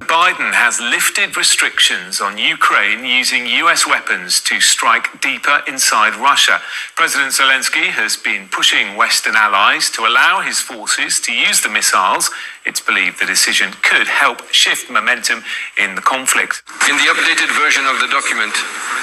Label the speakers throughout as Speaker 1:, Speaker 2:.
Speaker 1: Biden has lifted restrictions on Ukraine using US weapons to strike deeper inside Russia. President Zelensky has been pushing Western allies to allow his forces to use the missiles. It's believed the decision could help shift momentum in the conflict.
Speaker 2: In the updated version of the document,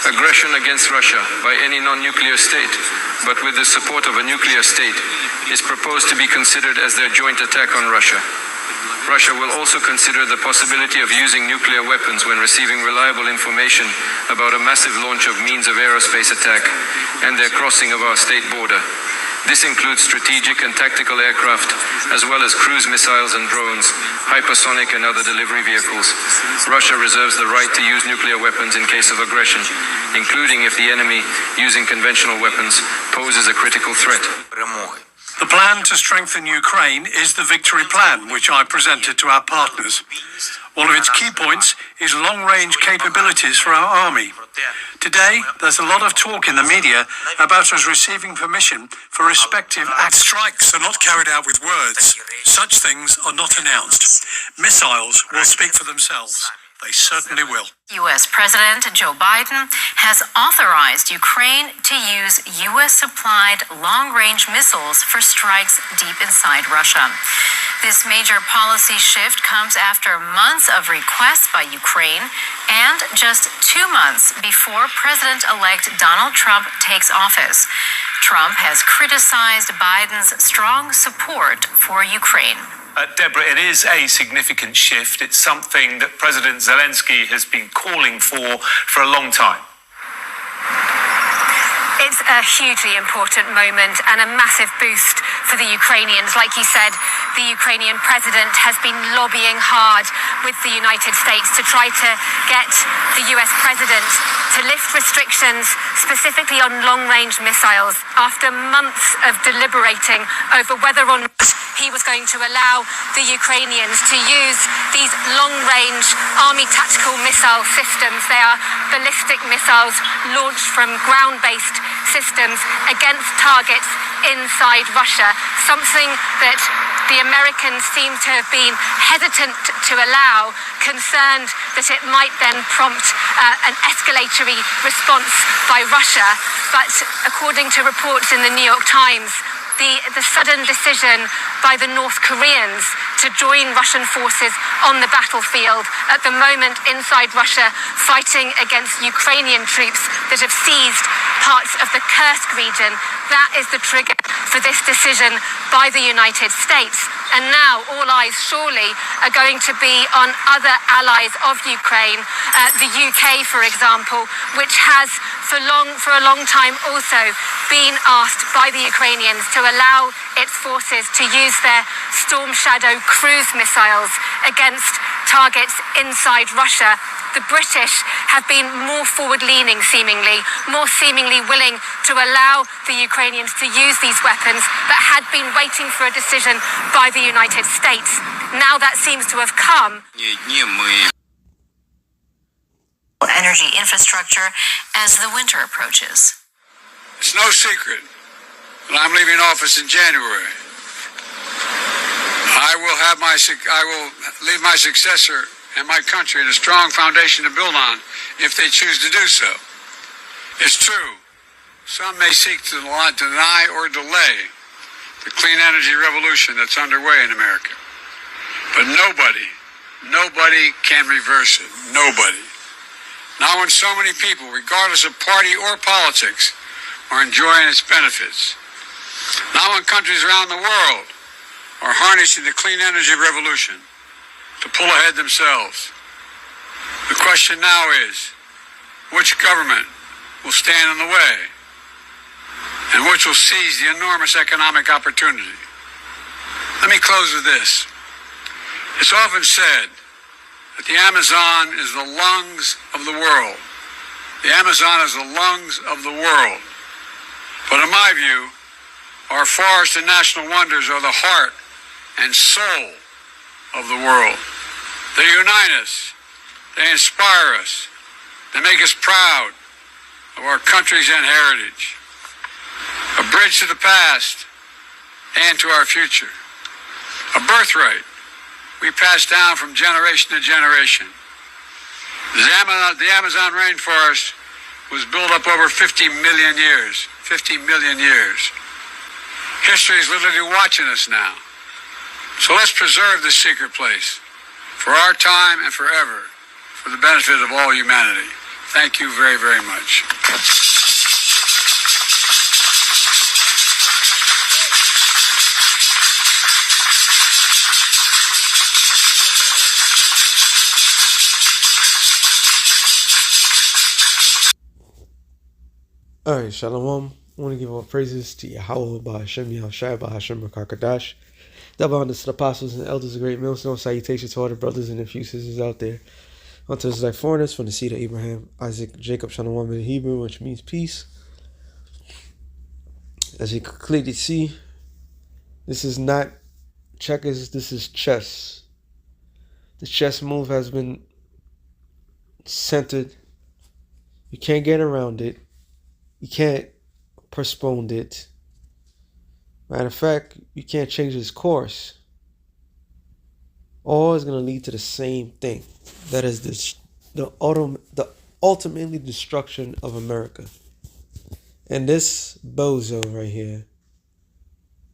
Speaker 2: aggression against Russia by any non-nuclear state, but with the support of a nuclear state, is proposed to be considered as their joint attack on Russia. Russia will also consider the possibility of using nuclear weapons when receiving reliable information about a massive launch of means of aerospace attack and their crossing of our state border. This includes strategic and tactical aircraft, as well as cruise missiles and drones, hypersonic and other delivery vehicles. Russia reserves the right to use nuclear weapons in case of aggression, including if the enemy, using conventional weapons, poses a critical threat.
Speaker 3: The plan to strengthen Ukraine is the Victory Plan, which I presented to our partners. One of its key points is long-range capabilities for our army. Today, there's a lot of talk in the media about us receiving permission for respective acts. Strikes are not carried out with words. Such things are not announced. Missiles will speak for themselves. They certainly will.
Speaker 4: U.S. President Joe Biden has authorized Ukraine to use U.S.-supplied long-range missiles for strikes deep inside Russia. This major policy shift comes after months of requests by Ukraine and just 2 months before President-elect Donald Trump takes office. Trump has criticized Biden's strong support for Ukraine.
Speaker 1: Deborah, it is a significant shift. It's something that President Zelensky has been calling for a long time.
Speaker 5: It's a hugely important moment and a massive boost for the Ukrainians. Like you said, the Ukrainian president has been lobbying hard with the United States to try to get the US president to lift restrictions specifically on long-range missiles after months of deliberating over whether or not he was going to allow the Ukrainians to use these long-range army tactical missile systems. They are ballistic missiles launched from ground-based systems against targets inside Russia, something that the Americans seem to have been hesitant to allow, concerned that it might then prompt an escalatory response by Russia. But according to reports in the New York Times, the sudden decision by the North Koreans to join Russian forces on the battlefield at the moment inside Russia, fighting against Ukrainian troops that have seized parts of the Kursk region, that is the trigger for this decision by the United States. And now all eyes surely are going to be on other allies of Ukraine, the UK, for example, which has for a long time also been asked by the Ukrainians to allow its forces to use their Storm Shadow cruise missiles against targets inside Russia. The British have been more forward-leaning, more seemingly willing to allow the Ukrainians to use these weapons, but had been waiting for a decision by the United States. Now that seems to have come.
Speaker 4: Energy infrastructure as the winter approaches.
Speaker 6: It's no secret that I'm leaving office in January. I will leave my successor and my country in a strong foundation to build on if they choose to do so. It's true, some may seek to deny or delay the clean energy revolution that's underway in America. But nobody can reverse it. Nobody. Not when so many people, regardless of party or politics, are enjoying its benefits. Not when countries around the world are harnessing the clean energy revolution to pull ahead themselves. The question now is, which government will stand in the way and which will seize the enormous economic opportunity? Let me close with this. It's often said that the Amazon is the lungs of the world. The Amazon is the lungs of the world. But in my view, our forests and national wonders are the heart and soul of the world. They unite us. They inspire us. They make us proud of our countries and heritage. A bridge to the past and to our future. A birthright we pass down from generation to generation. The Amazon rainforest was built up over 50 million years. 50 million years. History is literally watching us now. So let's preserve this secret place for our time and forever, for the benefit of all humanity. Thank you very, very much.
Speaker 7: Alright, Shalom. I want to give all praises to Yahweh, Bahashem, Yahushua, Bahashem, Rakakadash. Double honors to the apostles and elders of Great Millstone. Salutations to all the brothers and nephew sisters out there. Unto the like foreigners from the seed of Abraham, Isaac, Jacob, Shalom in Hebrew, which means peace. As you can clearly see, this is not checkers, this is chess. The chess move has been centered. You can't get around it. You can't postpone it. Matter of fact, you can't change its course. All is going to lead to the same thing. That is the ultimately destruction of America. And this bozo right here,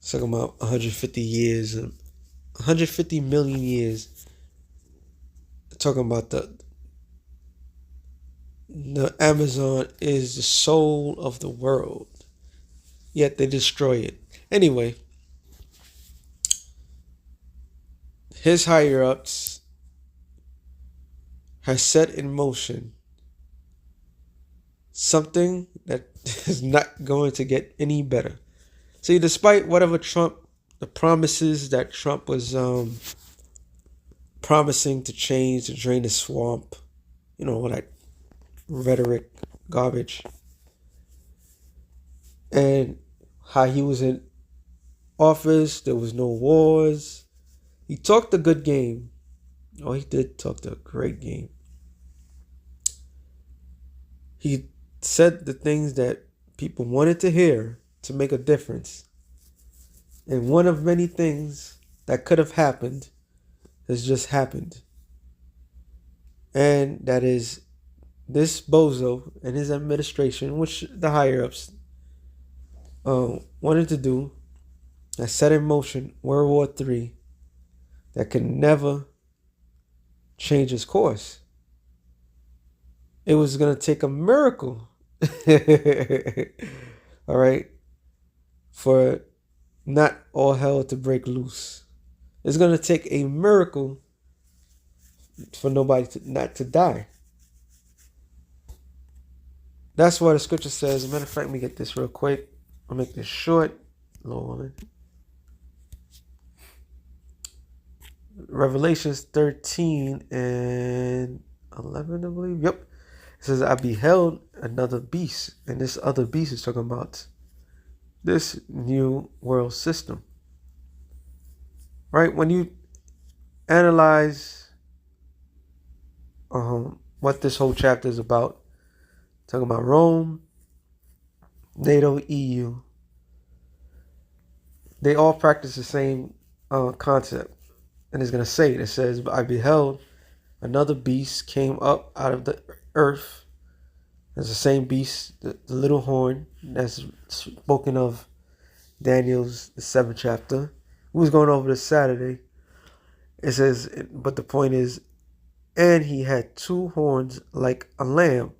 Speaker 7: talking about 150 years, 150 million years, talking about the Amazon is the soul of the world, yet they destroy it. Anyway, his higher ups has set in motion something that is not going to get any better. See, despite whatever the promises that Trump was promising to change, to drain the swamp, all that rhetoric garbage, and how he was in office, there was no wars. He talked a good game. Oh, he did talk a great game. He said the things that people wanted to hear to make a difference. And one of many things that could have happened has just happened. And that is this bozo and his administration, which the higher ups wanted to do, that set in motion World War III, that could never change its course. It was going to take a miracle, all right, for not all hell to break loose. It's going to take a miracle for nobody not to die. That's what the scripture says. As a matter of fact, let me get this real quick. I'll make this short. Lord willing. Revelations 13 and 11, I believe. Yep. It says, I beheld another beast. And this other beast is talking about this new world system. Right? When you analyze what this whole chapter is about, talking about Rome, NATO, EU, they all practice the same concept. And it's going to say, it says, I beheld another beast came up out of the earth. It's the same beast, the little horn that's spoken of Daniel's the 7th chapter. We was going over this Saturday. It says, but the point is, and he had 2 horns like a lamb.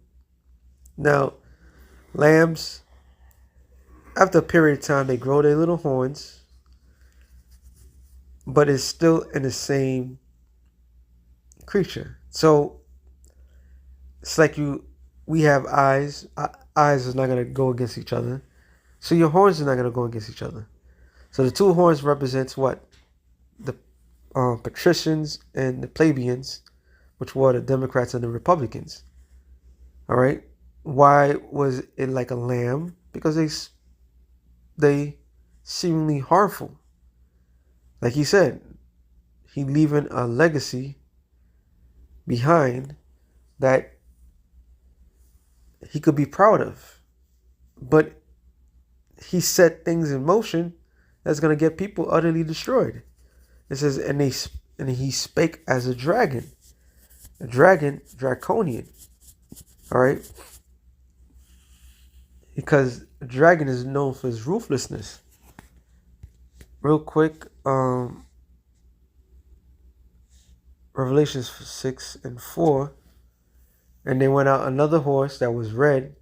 Speaker 7: Now, lambs, after a period of time, they grow their little horns, but it's still in the same creature. So it's like we have eyes. Eyes is not going to go against each other. So your horns are not going to go against each other. So the 2 horns represents what? The patricians and the plebeians, which were the Democrats and the Republicans. All right. Why was it like a lamb? Because they seemingly harmful. Like he said, he leaving a legacy behind that he could be proud of. But he set things in motion that's going to get people utterly destroyed. It says, and and he spake as a dragon. A dragon, draconian. All right? Because a dragon is known for his ruthlessness. Real quick, Revelations 6 and 4. And there went out another horse that was red,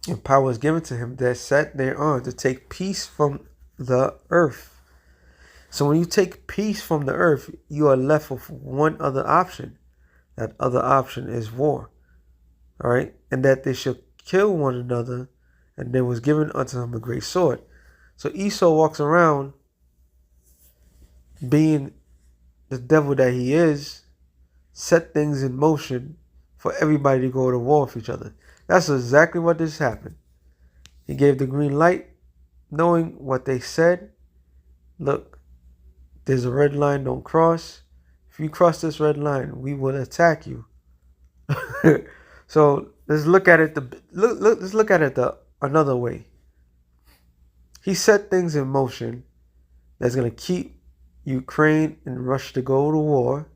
Speaker 7: and power was given to him that sat thereon to take peace from the earth. So when you take peace from the earth, you are left with one other option. That other option is war. All right? And that they shall kill one another, and there was given unto him a great sword. So Esau walks around being the devil that he is, set things in motion for everybody to go to war with each other. That's exactly what just happened. He gave the green light, knowing what they said. Look, there's a red line, don't cross. If you cross this red line, we will attack you. So let's look at it. Let's look at it another way. He set things in motion that's going to keep Ukraine and Russia to go to war,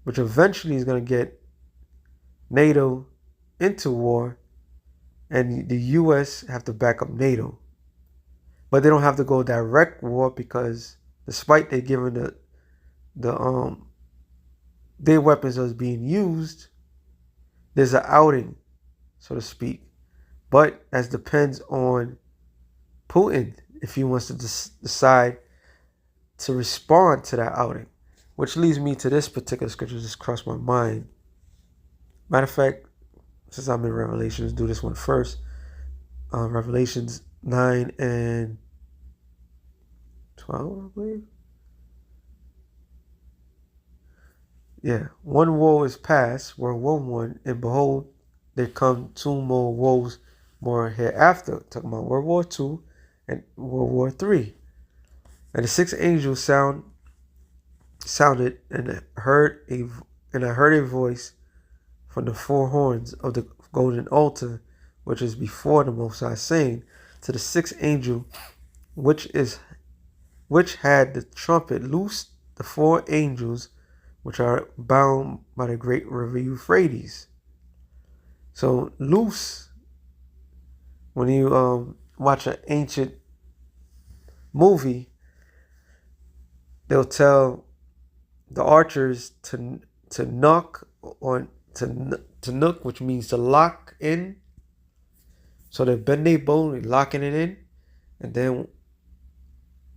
Speaker 7: which eventually is going to get NATO into war, and the U.S. have to back up NATO. But they don't have to go direct war because despite they giving their weapons as being used, there's an outing, so to speak. But as depends on Putin if he wants to decide to respond to that outing, which leads me to this particular scripture just crossed my mind. Matter of fact, since I'm in Revelations, do this one first. Revelations 9 and 12, I believe. Yeah, one woe is past, World War One, and behold, there come two more woes more hereafter. Talking about World War II and World War III. And the sixth angel sounded, and I heard a voice from the four horns of the golden altar, which is before the Most High, saying to the sixth angel, which had the trumpet, loose the four angels which are bound by the great river Euphrates. So loose, when you watch an ancient movie, they'll tell the archers to knock, or to nook, which means to lock in. So they bend their bow, they're locking it in, and then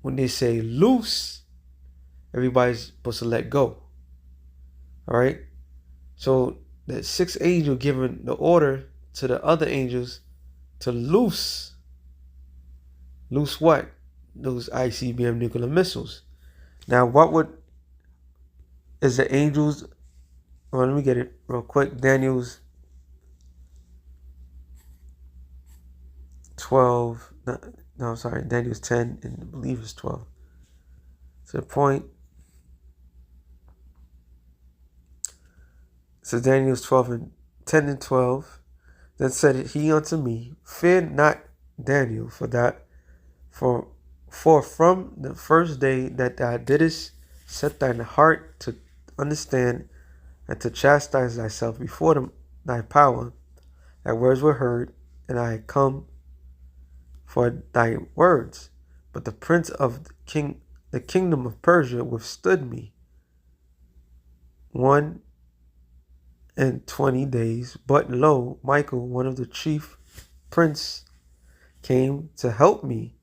Speaker 7: when they say loose, everybody's supposed to let go. All right. So the sixth angel giving the order to the other angels to loose. Loose what? Those ICBM nuclear missiles. Now, is the angels? Well, let me get it real quick. Daniel's 12. No, I'm sorry. Daniel's 10, and I believe it's 12. To the point. So Daniel's 12 and 10 and 12. Then said he unto me, fear not, Daniel, for from the first day that thou didst set thine heart to understand and to chastise thyself before thy power, thy words were heard, and I come for thy words. But the prince of the kingdom of Persia withstood me 120 days. But lo, Michael, one of the chief prince, came to help me,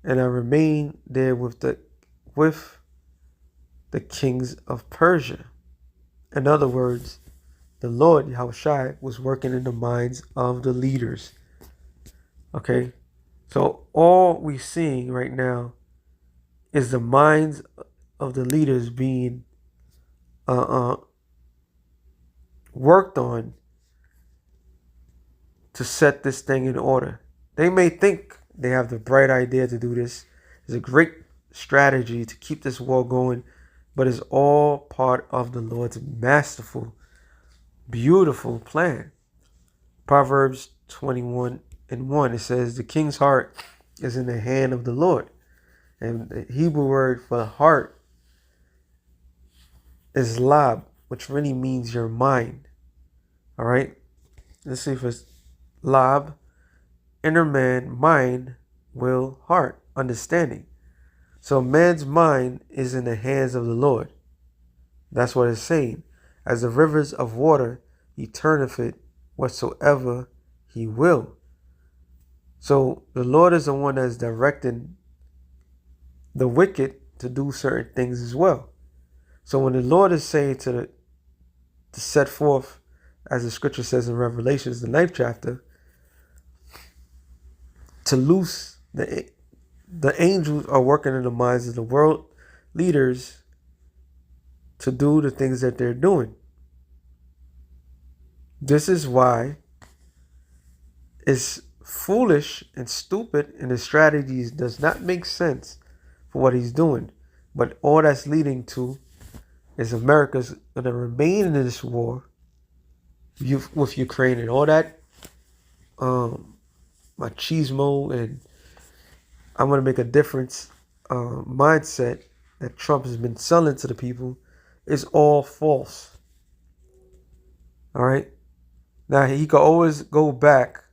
Speaker 7: and I remained there with the kings of Persia. In other words, the Lord Yahushua was working in the minds of the leaders. Okay, so all we're seeing right now is the minds of the leaders being worked on to set this thing in order. They may think they have the bright idea to do this. It's a great strategy to keep this war going, but it's all part of the Lord's masterful, beautiful plan. Proverbs 21 and 1, it says, the king's heart is in the hand of the Lord. And the Hebrew word for heart is lab, which really means your mind. All right. Let's see if it's lab, inner man, mind, will, heart, understanding. So man's mind is in the hands of the Lord. That's what it's saying. As the rivers of water, he turneth it whatsoever he will. So the Lord is the one that's directing the wicked to do certain things as well. So when the Lord is saying to set forth, as the scripture says in Revelations, the 9th chapter, to loose the angels are working in the minds of the world leaders to do the things that they're doing. This is why it's foolish and stupid, and the strategies does not make sense for what he's doing. But all that's leading to is America's going to remain in this war with Ukraine, and all that machismo and I'm going to make a difference mindset that Trump has been selling to the people is all false. All right. Now, he could always go back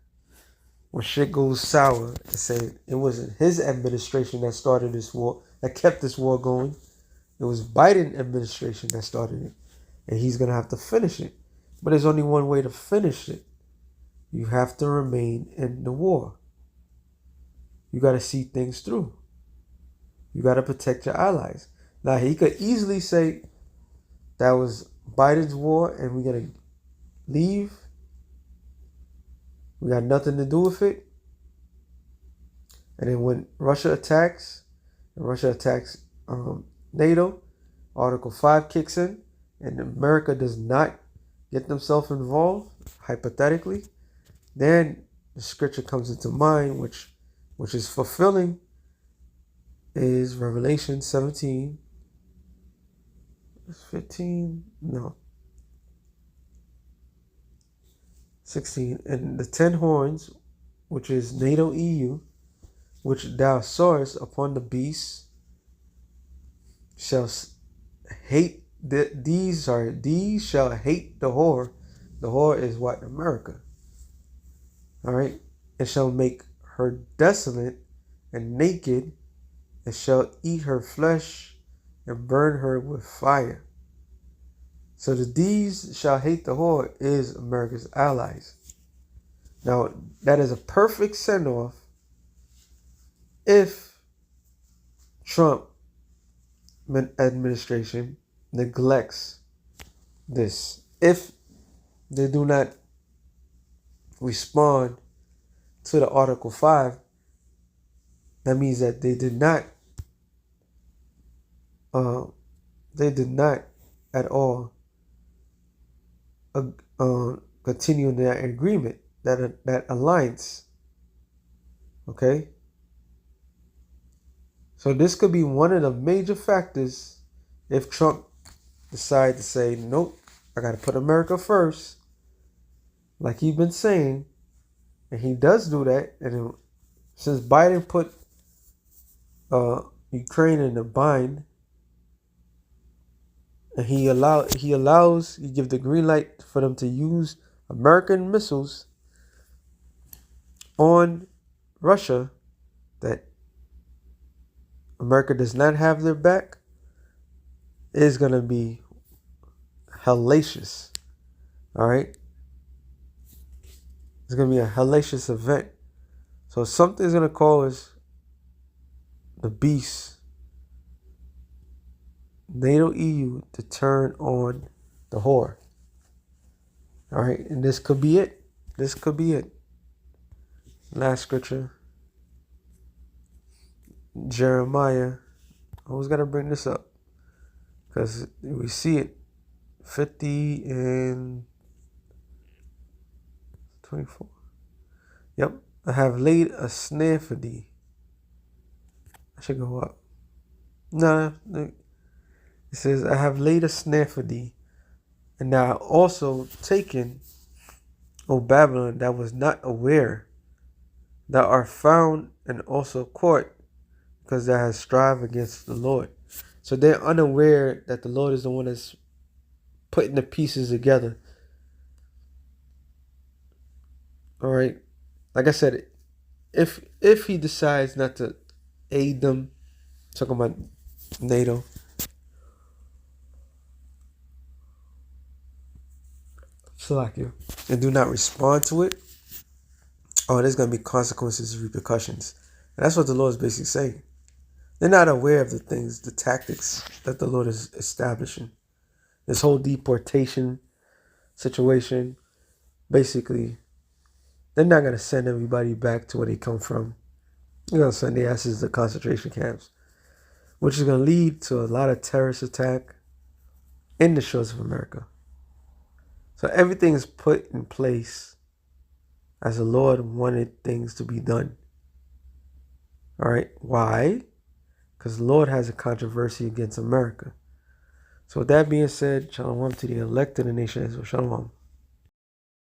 Speaker 7: when shit goes sour and say it wasn't his administration that started this war, that kept this war going. It was Biden administration that started it. And he's going to have to finish it. But there's only one way to finish it. You have to remain in the war. You got to see things through. You got to protect your allies. Now, he could easily say that was Biden's war and we're going to leave. We got nothing to do with it. And then when Russia attacks NATO, Article 5 kicks in, and America does not get themselves involved, hypothetically, then the scripture comes into mind, which is fulfilling, is Revelation 17, 15, no, 16. And the 10 horns, which is NATO EU, which thou sawest upon the beast, shall hate these shall hate the whore. The whore is what? America. All right. And shall make her desolate and naked, and shall eat her flesh and burn her with fire. So the these shall hate the whore is America's allies. Now, that is a perfect send-off if Trump administration neglects this. If they do not respond to the Article 5, that means that they did not at all continue in that agreement, that alliance. Okay? So this could be one of the major factors if Trump decides to say, nope, I got to put America first, like he's been saying, and he does do that. And since Biden put Ukraine in a bind, and he give the green light for them to use American missiles on Russia, that America does not have their back, is going to be hellacious. All right? It's going to be a hellacious event. So something's going to cause the beast, NATO EU, to turn on the whore. All right? And this could be it. This could be it. Last scripture. Jeremiah. I always got to bring this up because we see it. 50 and 24. Yep. I have laid a snare for thee. I should go up. No. It says, I have laid a snare for thee, and thou also taken, O Babylon, that was not aware. Thou art found and also caught, because thou hast strive against the Lord. So they're unaware that the Lord is the one that's putting the pieces together. All right, like I said, if he decides not to aid them, talking about NATO, Slovakia, and do not respond to it, oh, there's going to be consequences and repercussions. And that's what the Lord is basically saying. They're not aware of the things, the tactics that the Lord is establishing. This whole deportation situation, basically, they're not going to send everybody back to where they come from. They're going to send their asses to concentration camps, which is going to lead to a lot of terrorist attack in the shores of America. So everything is put in place as the Lord wanted things to be done. All right. Why? Because the Lord has a controversy against America. So with that being said, shalom to the elect of the nation of Israel. Shalom.